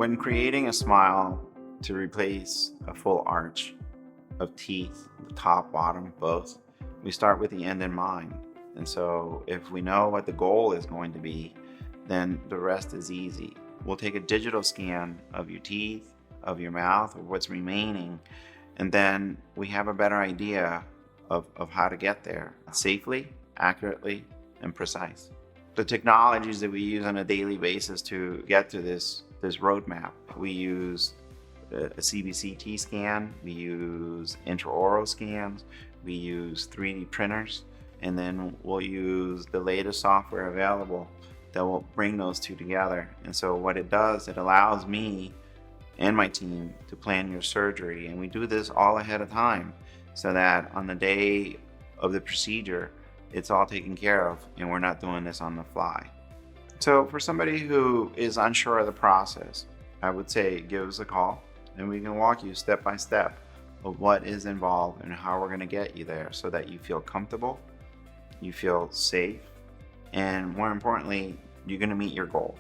When creating a smile to replace a full arch of teeth, the top, bottom, both, we start with the end in mind. And so if we know what the goal is going to be, then the rest is easy. We'll take a digital scan of your teeth, of your mouth, of what's remaining, and then we have a better idea of how to get there safely, accurately, and precise. The technologies that we use on a daily basis to get to this roadmap, we use a CBCT scan, we use intraoral scans, we use 3D printers, and then we'll use the latest software available that will bring those two together. And so what it does, it allows me and my team to plan your surgery, and we do this all ahead of time so that on the day of the procedure, it's all taken care of and we're not doing this on the fly. So for somebody who is unsure of the process, I would say give us a call and we can walk you step by step of what is involved and how we're going to get you there so that you feel comfortable, you feel safe, and more importantly, you're going to meet your goal.